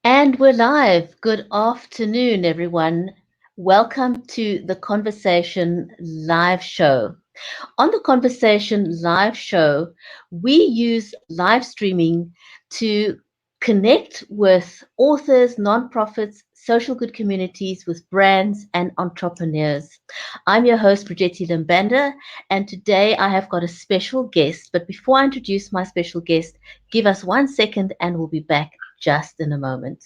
And we're live. Good afternoon, everyone. Welcome to the Conversation Live Show. On the Conversation Live Show, we use live streaming to connect with authors, nonprofits, social good communities, with brands and entrepreneurs. I'm your host, Brijetti Limbanda, and today I have got a special guest. But before I introduce my special guest, give us 1 second and we'll be back just in a moment.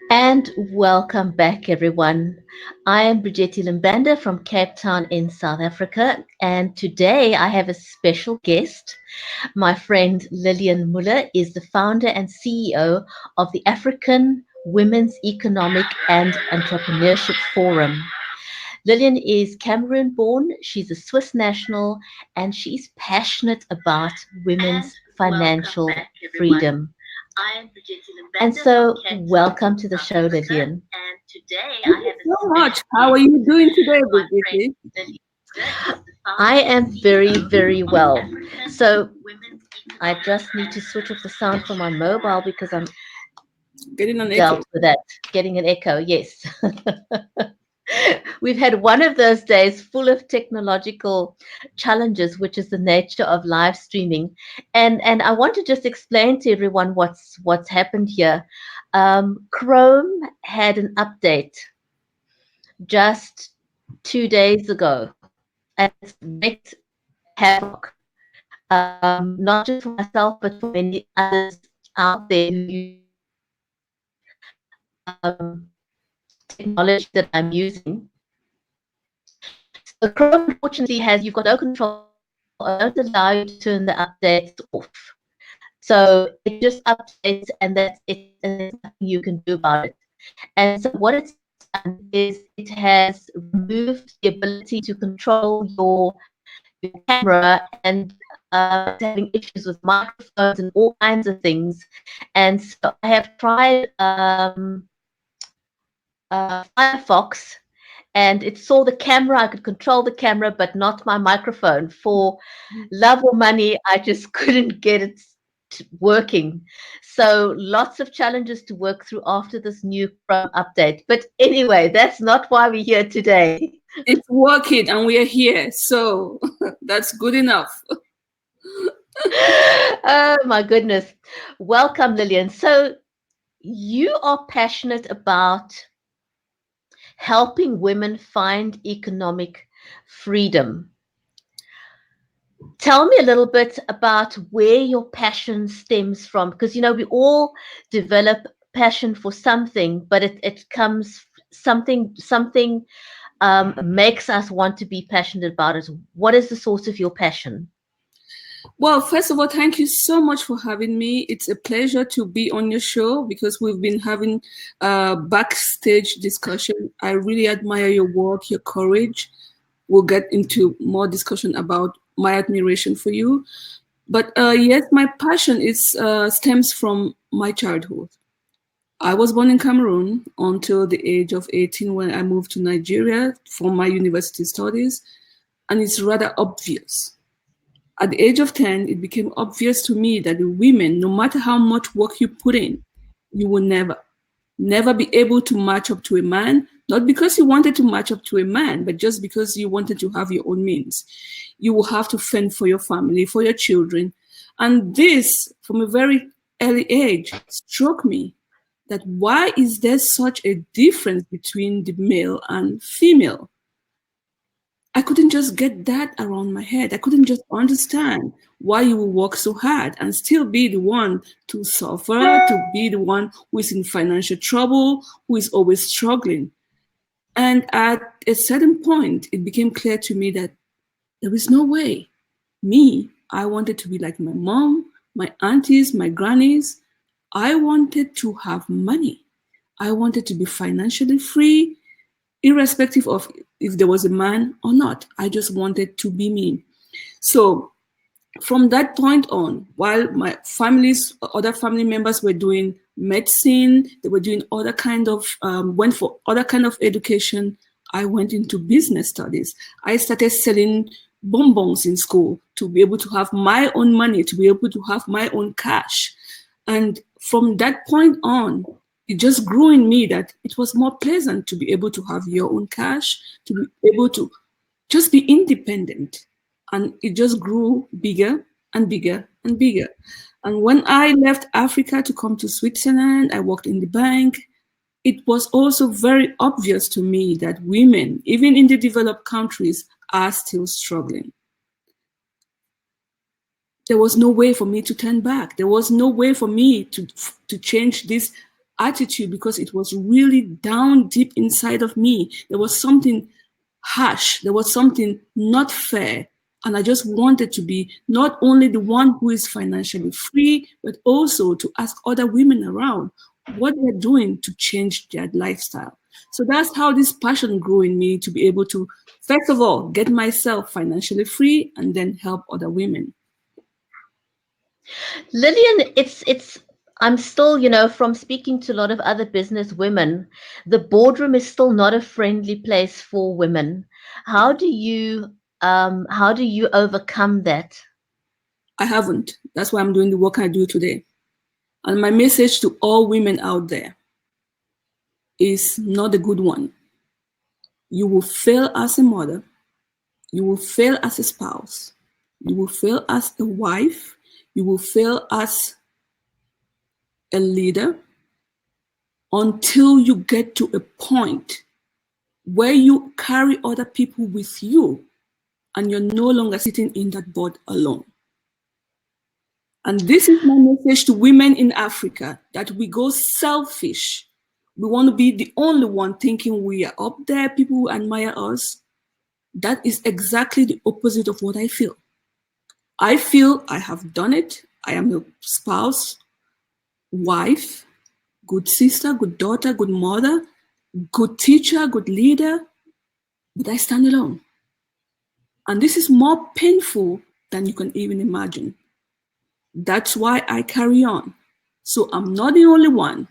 And welcome back, everyone. I am Brijetti Limbanda from Cape Town in South Africa, and today I have a special guest. My friend Lilian Moeller is the founder and CEO of the African Women's Economic and Entrepreneurship Forum. Lilian is Cameroon born, she's a Swiss national, and she's passionate about women's financial freedom. And so, welcome to the show, Lilian. And today Thank I you have a so special much. How are you doing today, my Brigitte? friend Lilian. I am very, very well. So, I just need to switch off the sound from my mobile because I'm Getting an echo. dealt with that. Getting an echo, yes. We've had one of those days full of technological challenges, which is the nature of live streaming. And I want to just explain to everyone what's happened here. Chrome had an update just 2 days ago, and it's wreaked havoc, not just for myself, but for many others out there who use um, technology that I'm using. So Chrome unfortunately has, you've got no control over it. It won't allow you to turn the updates off. So it just updates and that's it, and there's nothing you can do about it. And so what it's done is it has removed the ability to control your camera, and it's having issues with microphones and all kinds of things. And so I have tried Firefox, and it saw the camera. I could control the camera, but not my microphone. For love or money, I just couldn't get it working. So lots of challenges to work through after this new Chrome update. But anyway, that's not why we're here today. It's working and we are here. So that's good enough. Oh my goodness. Welcome, Lilian. So you are passionate about helping women find economic freedom. Tell me a little bit about where your passion stems from, because we all develop passion for something, but it comes something makes us want to be passionate about it. What is the source of your passion? Well, first of all, thank you so much for having me. It's a pleasure to be on your show because we've been having backstage discussion. I really admire your work, your courage. We'll get into more discussion about my admiration for you. But yes, my passion is stems from my childhood. I was born in Cameroon until the age of 18 when I moved to Nigeria for my university studies, and it's rather obvious. At the age of 10, it became obvious to me that the women, no matter how much work you put in, you will never be able to match up to a man, not because you wanted to match up to a man, but just because you wanted to have your own means. You will have to fend for your family, for your children. And this, from a very early age, struck me that why is there such a difference between the male and female? I couldn't just get that around my head. I couldn't just understand why you will work so hard and still be the one to suffer, to be the one who is in financial trouble, who is always struggling. And at a certain point, it became clear to me that There is no way. Me, I wanted to be like my mom, my aunties, my grannies. I wanted to have money. I wanted to be financially free, irrespective of if there was a man or not. I just wanted to be me. So from that point on, while my other family members were doing medicine, they were doing other kind of, went for other kind of education, I went into business studies. I started selling bonbons in school to be able to have my own money, to be able to have my own cash. And from that point on, it just grew in me that it was more pleasant to be able to have your own cash, to be able to just be independent. And it just grew bigger and bigger and bigger. And when I left Africa to come to Switzerland, I worked in the bank. It was also very obvious to me that women, even in the developed countries, are still struggling. There was no way for me to turn back. There was no way for me to change this attitude because it was really down deep inside of me. There was something harsh. There was something not fair. And I just wanted to be not only the one who is financially free, but also to ask other women around what they're doing to change their lifestyle. So that's how this passion grew in me to be able to, first of all, get myself financially free and then help other women. Lilian, it's I'm still, from speaking to a lot of other business women, the boardroom is still not a friendly place for women. How do you overcome that? I haven't. That's why I'm doing the work I do today. And my message to all women out there is not a good one. You will fail as a mother. You will fail as a spouse. You will fail as a wife. You will fail as a leader until you get to a point where you carry other people with you and you're no longer sitting in that board alone. And this is my message to women in Africa, that we go selfish. We want to be the only one thinking we are up there, people who admire us. That is exactly the opposite of what I feel. I feel I have done it. I am a spouse, wife, good sister, good daughter, good mother, good teacher, good leader, but I stand alone. And this is more painful than you can even imagine. That's why I carry on. So I'm not the only one.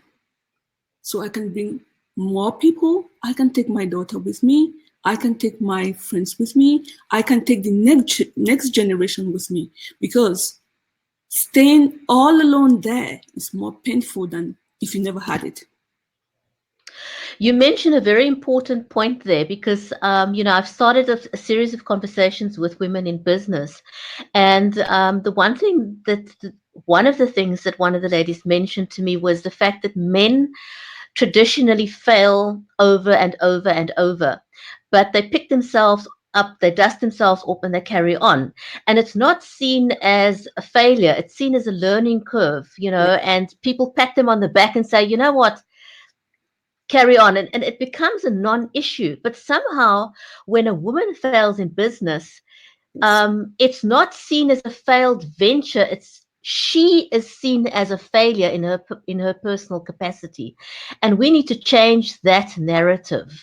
So I can bring more people. I can take my daughter with me. I can take my friends with me. I can take the next generation with me, because staying all alone there is more painful than if you never had it. You mentioned a very important point there because, I've started a series of conversations with women in business. And one of the things that one of the ladies mentioned to me was the fact that men traditionally fail over and over and over, but they pick themselves up, they dust themselves up, and they carry on. And it's not seen as a failure, it's seen as a learning curve, and people pat them on the back and say, you know what, carry on, and it becomes a non-issue. But somehow when a woman fails in business, it's not seen as a failed venture, she is seen as a failure in her personal capacity, and we need to change that narrative.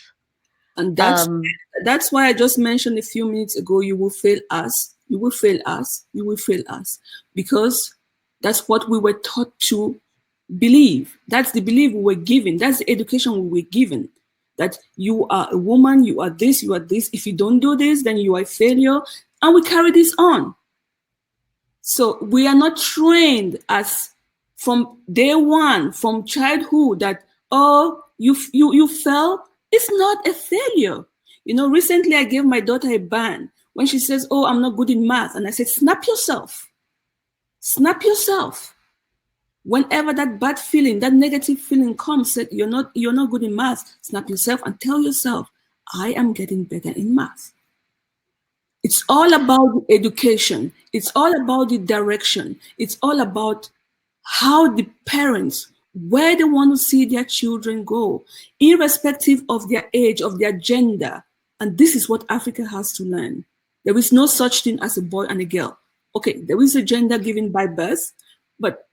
And that's why I just mentioned a few minutes ago, you will fail us, you will fail us, you will fail us, because that's what we were taught to believe. That's the belief we were given. That's the education we were given. That you are a woman, you are this, you are this. If you don't do this, then you are a failure. And we carry this on. So we are not trained as from day one, from childhood, that, oh, you fell. It's not a failure. Recently I gave my daughter a ban when she says, oh, I'm not good in math. And I said, snap yourself. Snap yourself. Whenever that bad feeling, that negative feeling comes, that you're not good in math, snap yourself and tell yourself, I am getting better in math. It's all about the education. It's all about the direction. It's all about how the parents, where they want to see their children go, irrespective of their age, of their gender. And this is what Africa has to learn. There is no such thing as a boy and a girl. Okay, there is a gender given by birth, but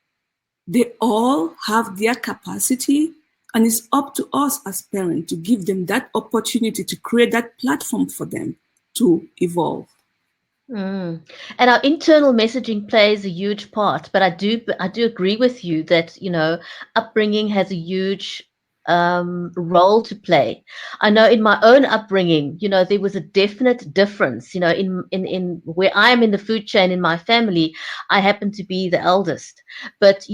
they all have their capacity, and it's up to us as parents to give them that opportunity to create that platform for them to evolve. Mm. And our internal messaging plays a huge part, but I do agree with you that, upbringing has a huge role to play. I know in my own upbringing, there was a definite difference. In where I am in the food chain in my family, I happen to be the eldest, but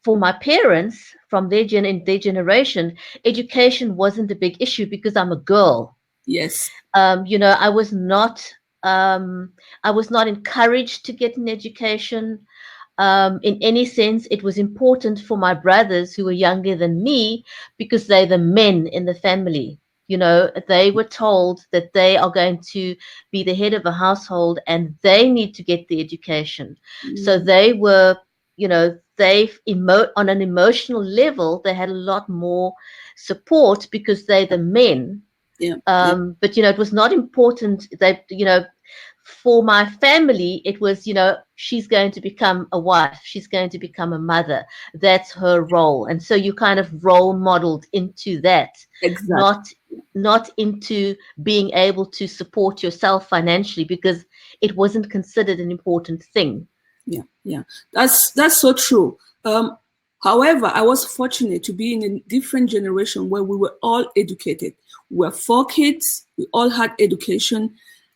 for my parents from in their generation, education wasn't a big issue because I'm a girl. Yes. I was not encouraged to get an education. In any sense, it was important for my brothers who were younger than me because they're the men in the family. They were told that they are going to be the head of a household and they need to get the education. So they were, on an emotional level, they had a lot more support because they're the men. Yeah. But it was not important that for my family, it was, she's going to become a wife, she's going to become a mother. That's her role. And so you kind of role modeled into that, Exactly. not into being able to support yourself financially because it wasn't considered an important thing. Yeah. That's so true. However, I was fortunate to be in a different generation where we were all educated. We were 4 kids, we all had education.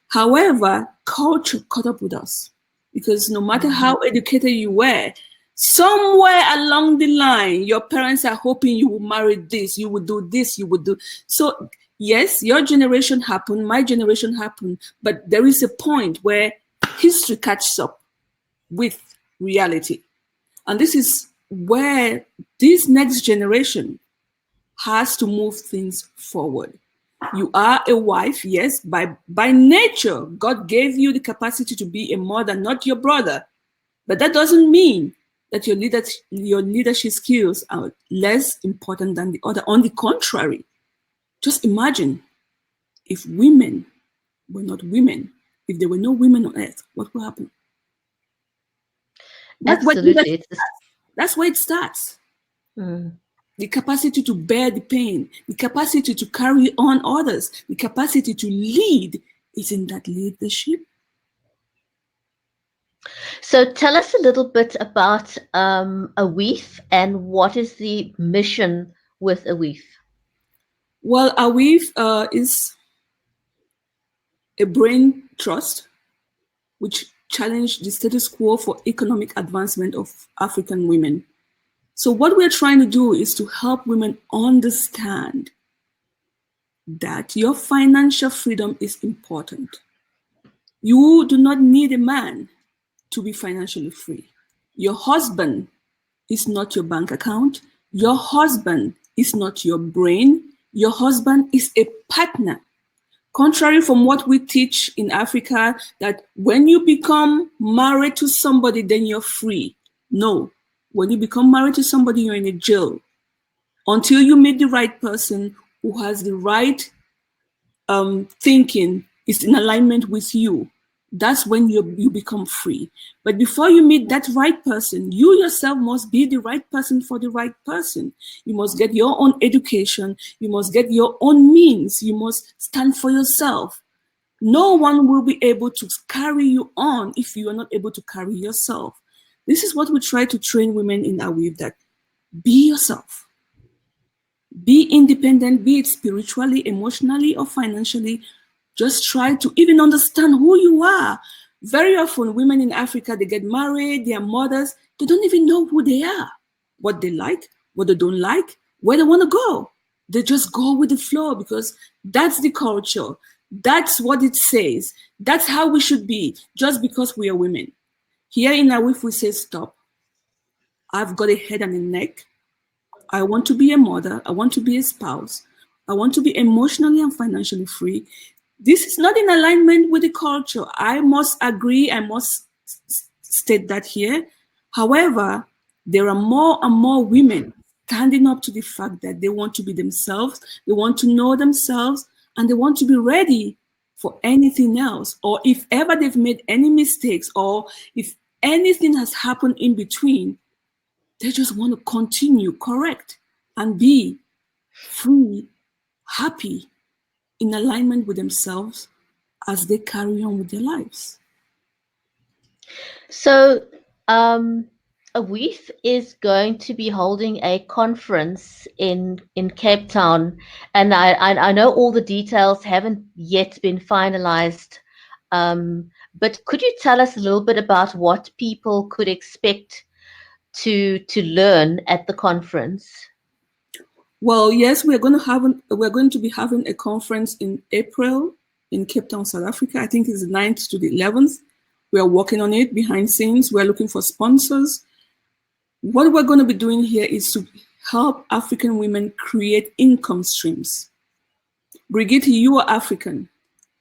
However, culture caught up with us because no matter how educated you were, somewhere along the line, your parents are hoping you will marry this, you will do this, you will do. So, yes, your generation happened, my generation happened, but there is a point where history catches up with reality. And this is where this next generation has to move things forward. You are a wife, yes, by nature, God gave you the capacity to be a mother, not your brother. But that doesn't mean that your leadership skills are less important than the other. On the contrary, just imagine if women were not women, if there were no women on earth, what will happen? That's what Absolutely. leadership. That's where it starts. Mm. The capacity to bear the pain, the capacity to carry on others, the capacity to lead is in that leadership. So tell us a little bit about AWEEF and what is the mission with AWEEF? Well, AWEEF is a brain trust which challenged the status quo for economic advancement of African women. So what we're trying to do is to help women understand that your financial freedom is important. You do not need a man to be financially free. Your husband is not your bank account. Your husband is not your brain. Your husband is a partner. Contrary from what we teach in Africa, that when you become married to somebody, then you're free. No, when you become married to somebody, you're in a jail. Until you meet the right person who has the right thinking, is in alignment with you, that's when you become free. But before you meet that right person, you yourself must be the right person for the right person. You must get your own education. You must get your own means. You must stand for yourself. No one will be able to carry you on if you are not able to carry yourself. This is what we try to train women in AWEEF, that be yourself. Be independent, be it spiritually, emotionally, or financially. Just try to even understand who you are. Very often, women in Africa, they get married, they are mothers, they don't even know who they are, what they like, what they don't like, where they want to go. They just go with the flow because that's the culture. That's what it says. That's how we should be, just because we are women. Here in AWEEF, we say, stop. I've got a head and a neck. I want to be a mother. I want to be a spouse. I want to be emotionally and financially free. This is not in alignment with the culture. I must agree. I must state that here. However, there are more and more women standing up to the fact that they want to be themselves, they want to know themselves, and they want to be ready for anything else, or if ever they've made any mistakes, or if anything has happened in between, they just want to continue correct and be free, happy, in alignment with themselves as they carry on with their lives. So, AWEEF is going to be holding a conference in Cape Town, and I know all the details haven't yet been finalized. But could you tell us a little bit about what people could expect to learn at the conference? Well, yes, we're going to be having a conference in April in Cape Town, South Africa. I think it's the 9th to the 11th. We are working on it behind scenes. We're looking for sponsors. What we're going to be doing here is to help African women create income streams. Brigitte, you are African.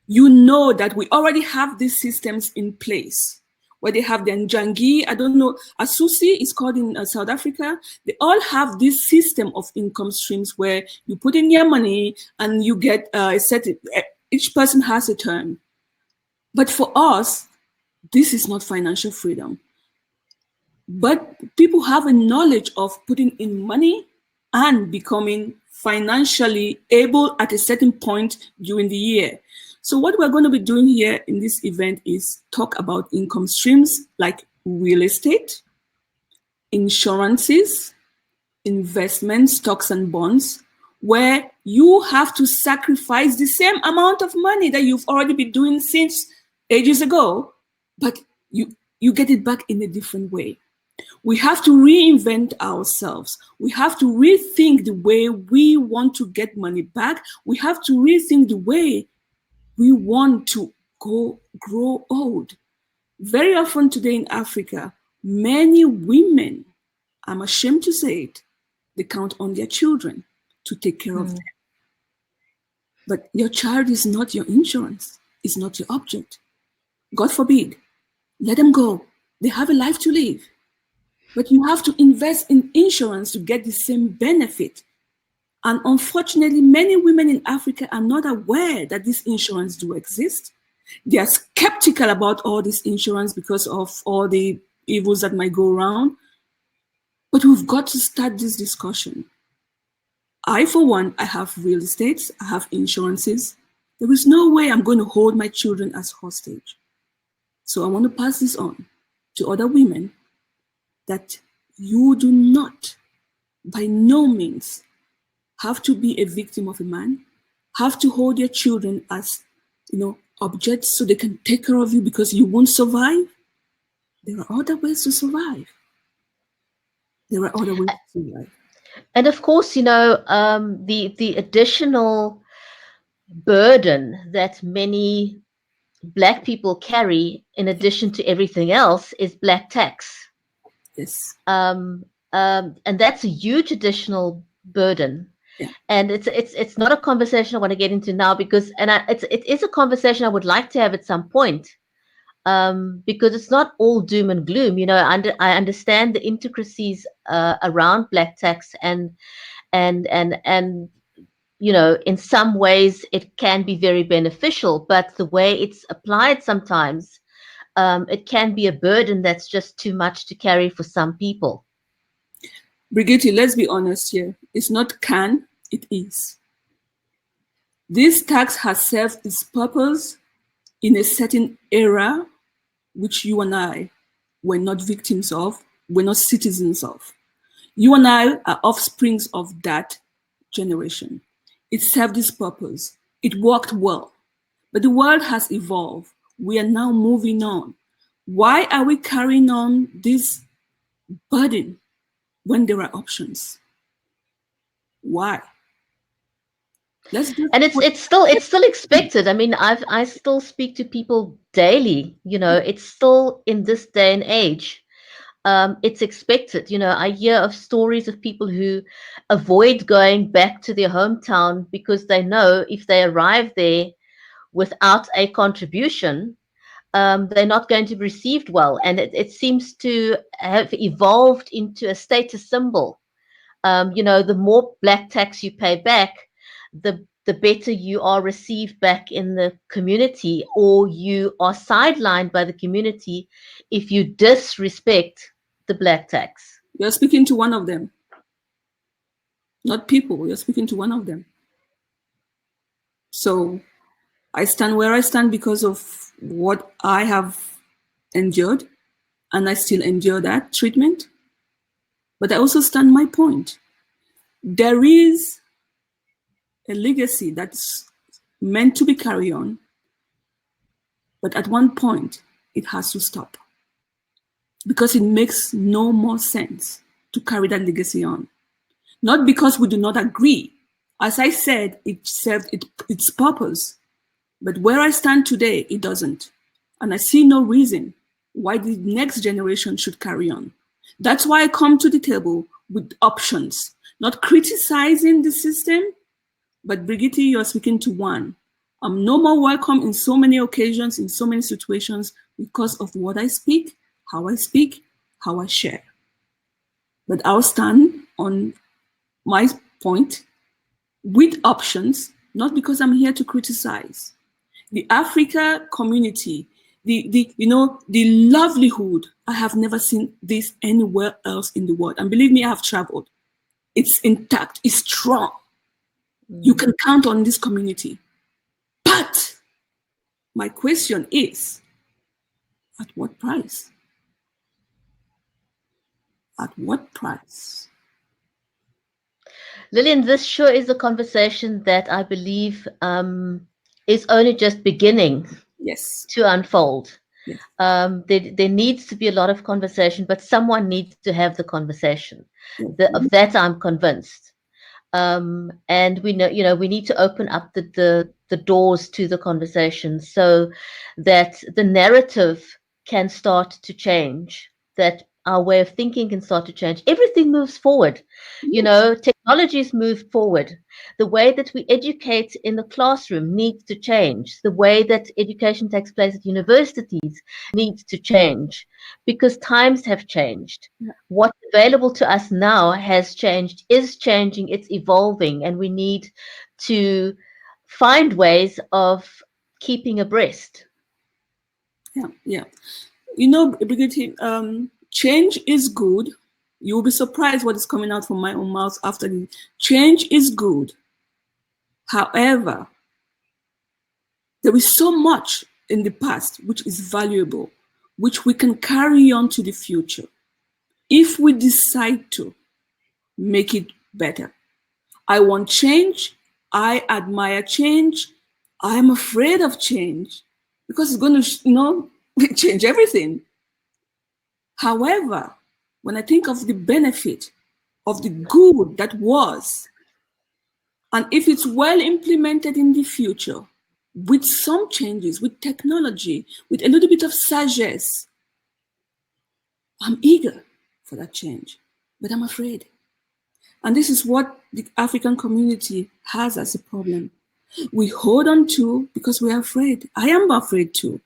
You know that we already have these systems in place where they have the Njangi, I don't know, Asusi is called in South Africa. They all have this system of income streams where you put in your money and you get a set, each person has a turn. But for us, this is not financial freedom. But people have a knowledge of putting in money and becoming financially able at a certain point during the year. So what we're going to be doing here in this event is talk about income streams like real estate, insurances, investments, stocks and bonds, where you have to sacrifice the same amount of money that you've already been doing since ages ago, but you get it back in a different way. We have to reinvent ourselves. We have to rethink the way we want to get money back. We have to rethink the way we want to grow old. Very often today in Africa, many women, I'm ashamed to say it, they count on their children to take care of them. But your child is not your insurance. It's not your object. God forbid, let them go. They have a life to live. But you have to invest in insurance to get the same benefit. And unfortunately, many women in Africa are not aware that this insurance do exist. They are skeptical about all this insurance because of all the evils that might go around. But we've got to start this discussion. I, for one, I have real estate, I have insurances. There is no way I'm going to hold my children as hostage. So I want to pass this on to other women that you do not, by no means, have to be a victim of a man, have to hold your children as, objects so they can take care of you because you won't survive. There are other ways to survive. There are other ways to survive. And of course, the additional burden that many Black people carry, in addition to everything else, is Black tax. Yes. And that's a huge additional burden. Yeah. And it's not a conversation I want to get into now because it is a conversation I would like to have at some point, because it's not all doom and gloom. I understand the intricacies around Black tax and in some ways it can be very beneficial, but the way it's applied sometimes, it can be a burden that's just too much to carry for some people. Brigitte, let's be honest here. It's not can, it is. This tax has served its purpose in a certain era, which you and I were not victims of, we're not citizens of. You and I are offsprings of that generation. It served its purpose. It worked well. But the world has evolved. We are now moving on. Why are we carrying on this burden when there are options? Why? And it's still expected. I mean, I still speak to people daily. It's still in this day and age. It's expected. I hear of stories of people who avoid going back to their hometown because they know if they arrive there without a contribution, they're not going to be received well. And it seems to have evolved into a status symbol. The more Black tax you pay back, the the better you are received back in the community, or you are sidelined by the community if you disrespect the black tax. You're speaking to one of them, not people. You're speaking to one of them. So I stand where I stand because of what I have endured, and I still endure that treatment. But I also stand my point. There is a legacy that's meant to be carried on, but at one point it has to stop because it makes no more sense to carry that legacy on. Not because we do not agree. As I said, it served its purpose. But where I stand today, it doesn't. And I see no reason why the next generation should carry on. That's why I come to the table with options, not criticizing the system, but Brigitte, you're speaking to one. I'm no more welcome in so many occasions, in so many situations, because of what I speak, how I share. But I'll stand on my point with options, not because I'm here to criticize. The Africa community, the livelihood, I have never seen this anywhere else in the world. And believe me, I have traveled. It's intact, it's strong. You can count on this community. But my question is, at what price? At what price? Lilian, this sure is a conversation that I believe is only just beginning Yes. to unfold. Yes. There needs to be a lot of conversation, but someone needs to have the conversation. Yes. Of that, I'm convinced. And we know, we need to open up the doors to the conversation so that the narrative can start to change, that our way of thinking can start to change. Everything moves forward. Technologies move forward. The way that we educate in the classroom needs to change. The way that education takes place at universities needs to change because times have changed. Yeah. What's available to us now has changed, is changing, it's evolving, and we need to find ways of keeping abreast. Yeah. Brigitte, change is good. You'll be surprised what is coming out from my own mouth after the change is good. However, there is so much in the past which is valuable, which we can carry on to the future if we decide to make it better. I want change. I admire change. I am afraid of change because it's going to, change everything. However, when I think of the benefit of the good that was, and if it's well implemented in the future, with some changes, with technology, with a little bit of sagesse, I'm eager for that change, but I'm afraid. And this is what the African community has as a problem. We hold on to because we're afraid. I am afraid too.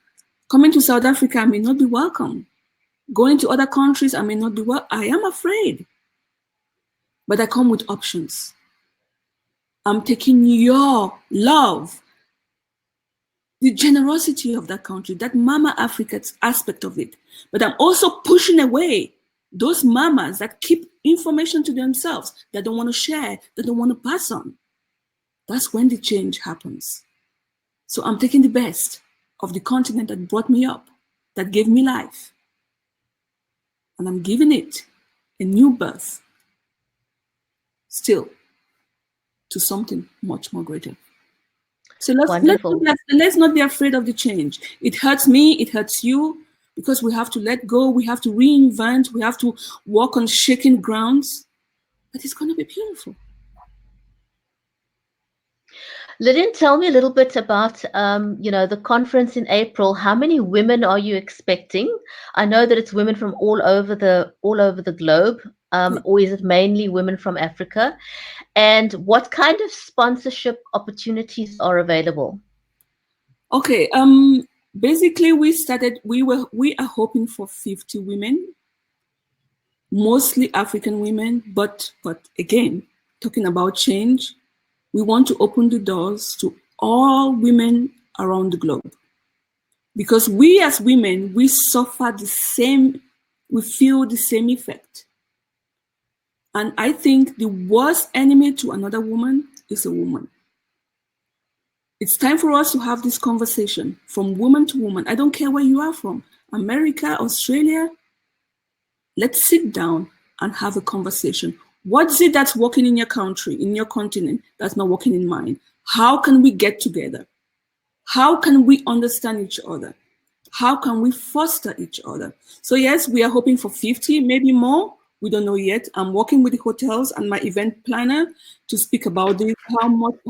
Coming to South Africa, I may not be welcome. Going to other countries, I may not be welcome. I am afraid. But I come with options. I'm taking your love, the generosity of that country, that Mama Africa aspect of it. But I'm also pushing away those mamas that keep information to themselves, that don't want to share, that don't want to pass on. That's when the change happens. So I'm taking the best of the continent that brought me up, that gave me life. And I'm giving it a new birth, still, to something much more greater. So let's not be afraid of the change. It hurts me, it hurts you, because we have to let go, we have to reinvent, we have to walk on shaking grounds, but it's going to be beautiful. Lilian, tell me a little bit about, the conference in April. How many women are you expecting? I know that it's women from all over the globe, or is it mainly women from Africa? And what kind of sponsorship opportunities are available? Okay, basically we are hoping for 50 women, mostly African women, but again, talking about change, We want to open the doors to all women around the globe. Because we as women, we suffer the same, we feel the same effect. And I think the worst enemy to another woman is a woman. It's time for us to have this conversation from woman to woman. I don't care where you are from, America, Australia. Let's sit down and have a conversation. What is it that's working in your country, in your continent, that's not working in mine? How can we get together? How can we understand each other? How can we foster each other? So yes, we are hoping for 50, maybe more. We don't know yet. I'm working with the hotels and my event planner to speak about this,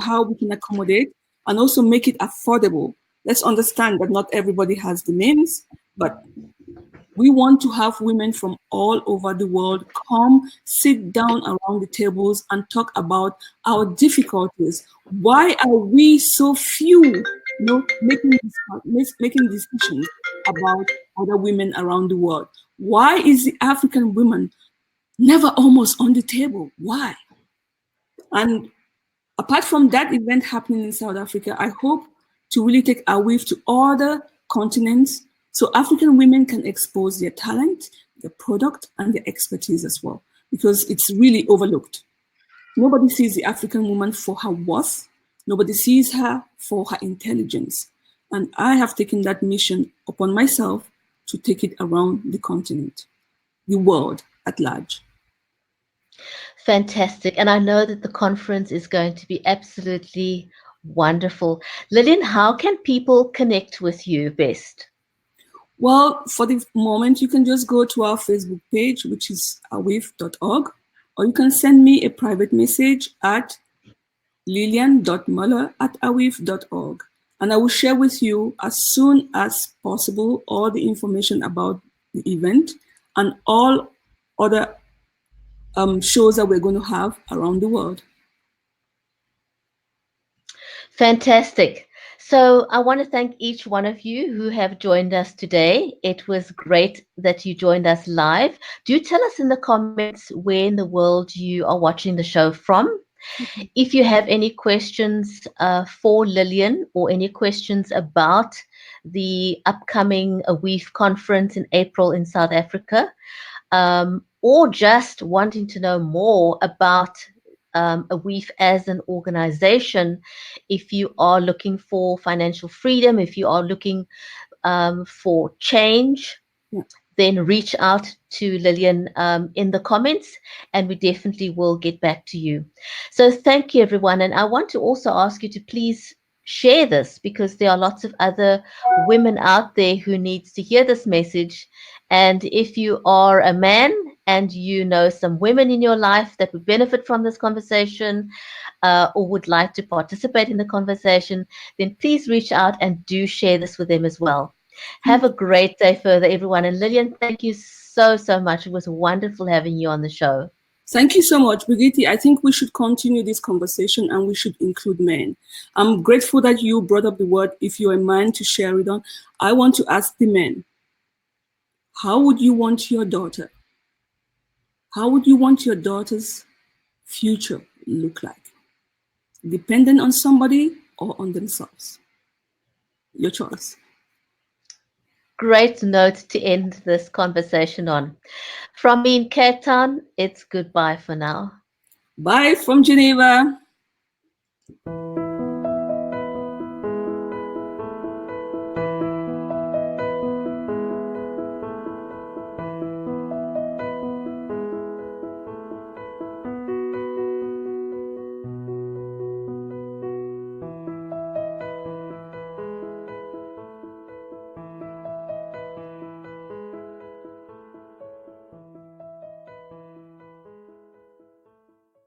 how we can accommodate and also make it affordable. Let's understand that not everybody has the means, but we want to have women from all over the world come, sit down around the tables and talk about our difficulties. Why are we so few, making decisions about other women around the world? Why is the African woman never almost on the table? Why? And apart from that event happening in South Africa, I hope to really take AWEEF to other continents so African women can expose their talent, their product, and their expertise as well, because it's really overlooked. Nobody sees the African woman for her worth. Nobody sees her for her intelligence. And I have taken that mission upon myself to take it around the continent, the world at large. Fantastic. And I know that the conference is going to be absolutely wonderful. Lilian, how can people connect with you best? Well, for the moment, you can just go to our Facebook page, which is aweef.org, or you can send me a private message at lilian.moeller@aweef.org. And I will share with you as soon as possible all the information about the event and all other shows that we're going to have around the world. Fantastic. So I want to thank each one of you who have joined us today. It was great that you joined us live. Do tell us in the comments where in the world you are watching the show from. If you have any questions for Lilian or any questions about the upcoming AWEEF conference in April in South Africa, or just wanting to know more about AWEEF as an organization, if you are looking for financial freedom, if you are looking for change, then reach out to Lilian in the comments and we definitely will get back to you. So thank you, everyone. And I want to also ask you to please share this because there are lots of other women out there who needs to hear this message. And if you are a man and you know some women in your life that would benefit from this conversation or would like to participate in the conversation, then please reach out and do share this with them as well. Have a great day further, everyone. And Lilian, thank you so, so much. It was wonderful having you on the show. Thank you so much, Brigitte. I think we should continue this conversation and we should include men. I'm grateful that you brought up the word, if you're a man, to share it on. I want to ask the men, how would you want your daughter? How would you want your daughter's future look like? Dependent on somebody or on themselves? Your choice. Great note to end this conversation on. From me in Cape Town, it's goodbye for now. Bye from Geneva.